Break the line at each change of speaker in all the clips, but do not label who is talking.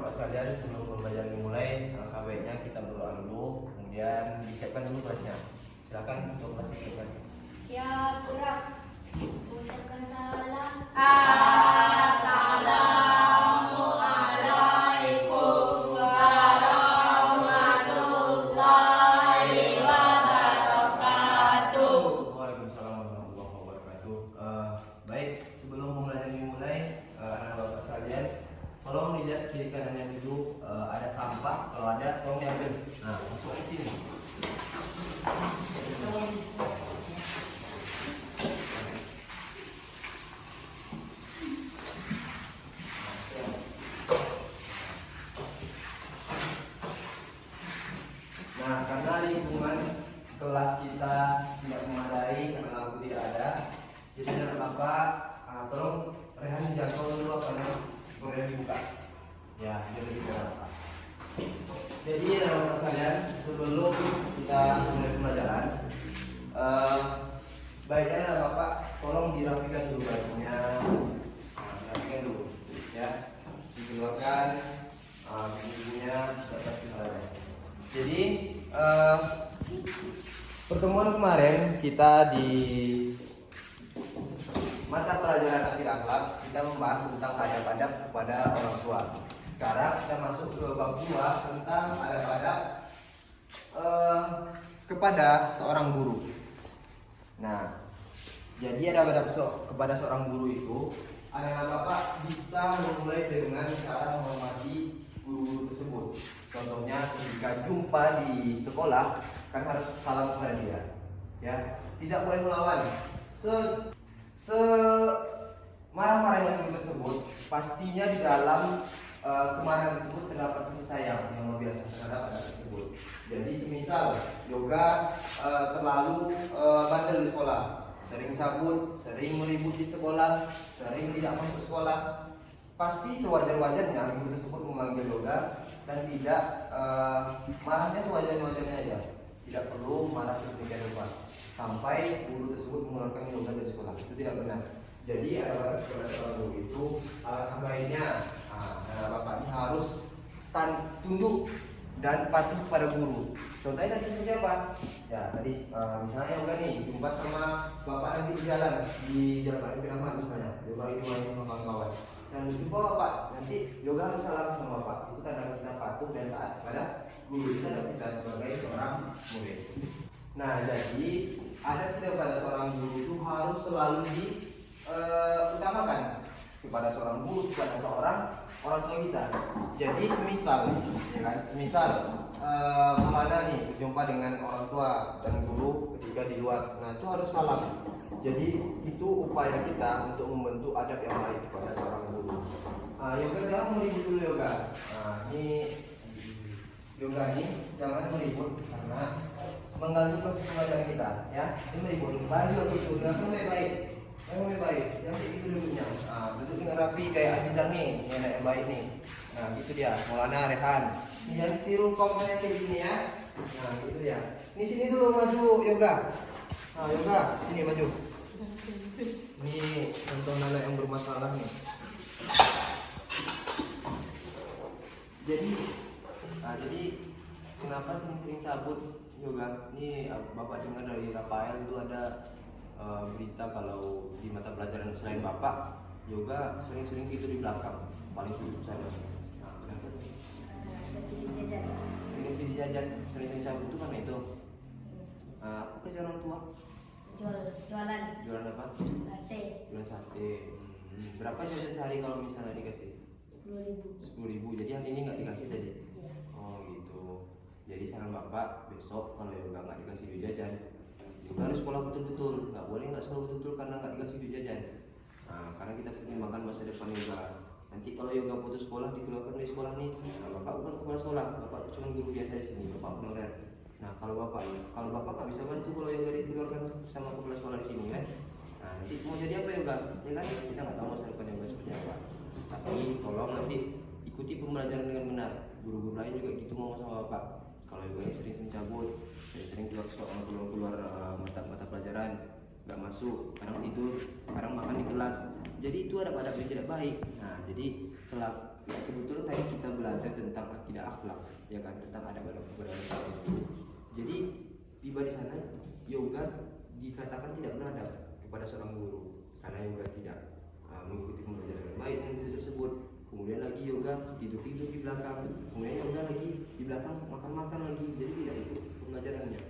Bapak sekalian, sebelum pembelajaran dimulai, alangkah baiknya kita berdoa dulu, kemudian disiapkan dulu kelasnya. Silakan untuk kelas disiapkan.
Siap, gerak. Ucapkan salam.
Assalamualaikum warahmatullahi wabarakatuh.
Waalaikumsalam warahmatullahi wabarakatuh. Baik, sebelum pembelajaran dimulai, anak bapak sekalian, tolong dilihat kiri kanannya dulu, ada sampah. Kalau ada, tolong diambil. Nah, masuk ke sini. Nah, karena lingkungan kelas kita tidak memadai, karena lampu tidak ada, jadi anak bapak, tolong Rehan jangkau dulu karena kemudian dibuka. Ya, jadi lebih berapa. Jadi anak bapak sekalian, sebelum kita mulai pembelajaran, baiknya anak bapak tolong dirapikan dulu bajunya. Nah, dirapikan dulu, ya, dikeluarkan bukunya, dapat dimulai. Jadi pertemuan kemarin kita di mata pelajaran akhir akhlak kita membahas tentang adab-adab kepada orang tua. Sekarang kita masuk ke bab 2 tentang adab-adab kepada seorang guru. Nah, jadi adab-adab kepada seorang guru itu anak bapak bisa memulai dengan cara menghormati guru tersebut. Contohnya ketika jumpa di sekolah kan harus salam kepada dia, ya, tidak boleh melawan. Marah-marahnya guru tersebut pastinya di dalam kemarahan tersebut terdapat kasih sayang yang luar biasa terhadap anak tersebut. Jadi semisal yoga terlalu bandel di sekolah, sering cabut, sering meribut di sekolah, sering tidak masuk sekolah, pasti sewajar-wajarnya guru tersebut memanggil yoga dan tidak marahnya sewajar-wajarnya aja, tidak perlu marah sedemikian rupa sampai guru tersebut mengeluarkan yoga dari sekolah. Itu tidak benar. Jadi ada kepada seorang guru itu alangkah baiknya anak bapak ini harus tunduk dan patuh pada guru. Contohnya tadi seperti apa? Ya tadi misalnya yoga nih jumpa sama bapak nanti di jalan Arifin Ahmad misalnya, yoga lagi main sama kawan-kawan. Dan jumpa bapak, nanti yoga harus salam sama bapak. Itu tanda kita patuh dan taat kepada guru kita dan kita sebagai seorang murid. Nah, jadi adab kita pada seorang guru itu harus selalu diutamakan kepada seorang guru, kepada seorang orang tua kita. Jadi semisal, ya kan, mana nih berjumpa dengan orang tua dan guru ketika di luar, nah itu harus salam. Jadi itu upaya kita untuk membentuk adab yang baik kepada seorang guru. Yoga jangan meribut dulu yoga. Ini yoga ini jangan meribut karena mengganggu proses pembelajaran kita, ya. Ini meribut. Baju itu dengan baik-baik. Yang baik, yang kayak gitu duduknya. Duduk dengan rapi kayak Abizar nih, ini anak yang baik nih. Nah, gitu dia. Maulana Rehan. Jangan tiru kayak gini ya. Nah, gitu ya. Ini sini dulu maju yoga. Nah, yoga sini maju. Ini contoh anak yang bermasalah nih. Jadi kenapa sering cabut yoga? Ini bapak dengar dari Rafael itu ada berita kalau di mata pelajaran selain bapak yoga sering-sering gitu di belakang paling sibuk sana. Nah, ini dijajan sering-sering cabut itu karena itu. Apa kerja orang tua? Jualan apa?
Sate.
Jualan sate. Berapa jajan sehari kalau misalnya dikasih? 10.000. Jadi hari ini nggak dikasih tadi?
Iya.
Oh gitu. Jadi saran bapak besok kalau yoga nggak dikasih duit jajan, yoga harus sekolah betul-betul. Nggak boleh nggak sekolah betul-betul karena nggak dikasih duit jajan. Nah, karena kita pertimbangkan masa depan yoga. Nanti kalau yoga putus sekolah dikeluarkan dari sekolah nih, nah, bapak bukan kepala sekolah, bapak cuma guru biasa di sini, bapak honorer. Nah kalau bapak nggak bisa bantu kalau yoga dikeluarkan sama kepala sekolah di sini kan. Nah nanti mau jadi apa yoga? Ya kan kita nggak tahu masa depan yoga seperti apa. Tapi tolong nanti ikuti pembelajaran dengan benar. Guru-guru lain juga gitu mau sama bapak. Kalau yoga ini sering cabut, sering keluar mata pelajaran, nggak masuk, kadang tidur, kadang makan di kelas. Jadi itu ada pada yang tidak baik. Nah jadi kebetulan tadi kita belajar akhlak, ya kan, tentang adab kepada seorang guru. Jadi tiba di sana yoga dikatakan tidak beradab kepada seorang guru karena yoga tidak mengikuti pembelajaran yang baik dengan guru tersebut. Kemudian lagi yoga tidur-tidur di belakang, kemudian yoga lagi di belakang makan-makan lagi, jadi tidak ikut pembelajarannya.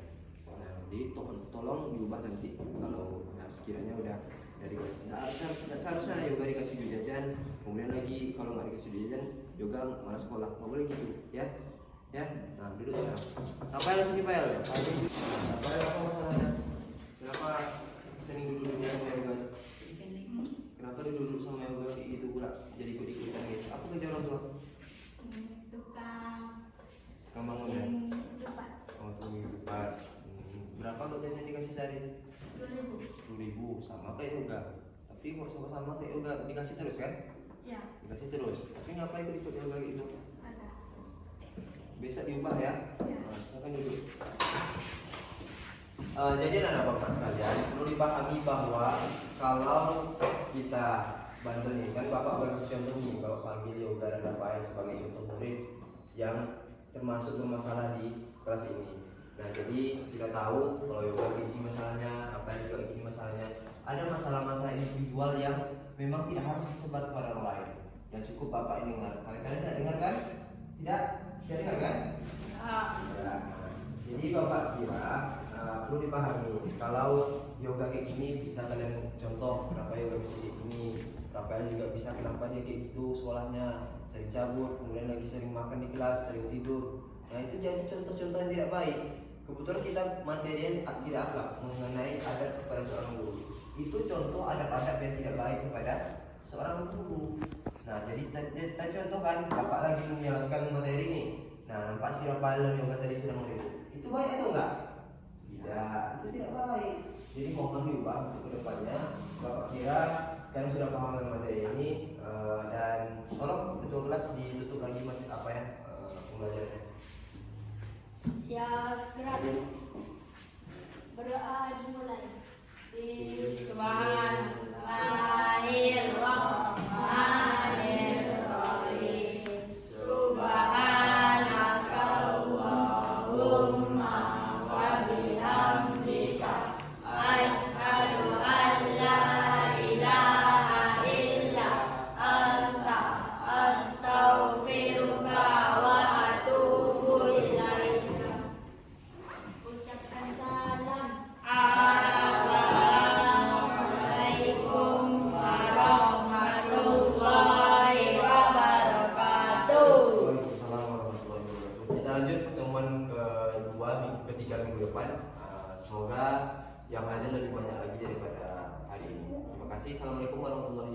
Nah, jadi tolong diubah nanti kalau sekiranya udah dari nggak seharusnya yoga dikasih duit jajan, kemudian lagi kalau nggak dikasih duit jajan yoga malah sekolah, nggak boleh gitu ya. Nah duduk sana. Rafael sini Rafael. Rafael apa masalahnya? Kenapa sering duduk sama yoga? Kenapa duduk sama yoga itu pula jadi ikut-ikutan gitu? Apa kerja orang tua?
Tukang
Bangun ya?
tempat
Oh tuh tempat. Berapa gajinya dikasih sehari?
2000.
10.000 sama kayak yoga. Tapi kok sama-sama kayak yoga dikasih terus kan?
Ya,
Dikasih terus. Tapi ngapain ikut yoga gitu?
ada.
Bisa diubah ya?
Ya.
Nah, silakan duduk. Jadi anak bapak sekalian perlu dipahami bahwa kalau kita bantu nih, kan bapak berkasih contoh nih, bapak panggil yoga dan Rafael sebagai contoh murid yang termasuk bermasalah di kelas ini. Nah jadi kita tahu kalau yoga gini masalahnya, Rafael juga gini masalahnya. Ada masalah-masalah individual yang memang tidak harus disebar kepada orang lain. Yang cukup bapak ini dengar. Kalian tidak dengar kan? Tidak dengar kan? Ya. Jadi bapak kira perlu dipahami kalau yoga kayak gini bisa kalian contoh kenapa yoga bisa kayak gini, Rafael juga bisa kenapa dia kayak gitu sekolahnya sering cabut, kemudian lagi sering makan di kelas, sering tidur. Nah itu jadi contoh-contoh yang tidak baik. Kebetulan kita materi akidah akhlak mengenai adab kepada seorang guru. Itu contoh adab-adab yang tidak baik kepada seorang guru. Nah jadi kita contohkan bapak lagi menjelaskan materi ini. Nah nampak si Rafael dan yoga tadi sedang meribut. Itu baik atau enggak? Tidak, itu tidak baik. Jadi mohon diubah untuk kedepannya. Bapak kira kalian sudah paham dengan materi ini dan tolong ketua kelas ditutup lagi masjid apa ya pembelajarannya.
Siap, gerak. Berdoa dimulai.
Bismillahirrahmanirrahim. Subhanakallahumma wa bihamdika asyhadu an la ilaha illa anta astaghfiruka wa atubu ilaika.
Ucapkan salam.
Assalamualaikum warahmatullahi wabarakatuh.
Waalaikumsalam warahmatullahi wabarakatuh. Kita lanjut pertemuan ketiga minggu depan. Semoga yang hadir lebih banyak lagi daripada hari ini. Terima kasih. Assalamualaikum warahmatullahi wabarakatuh.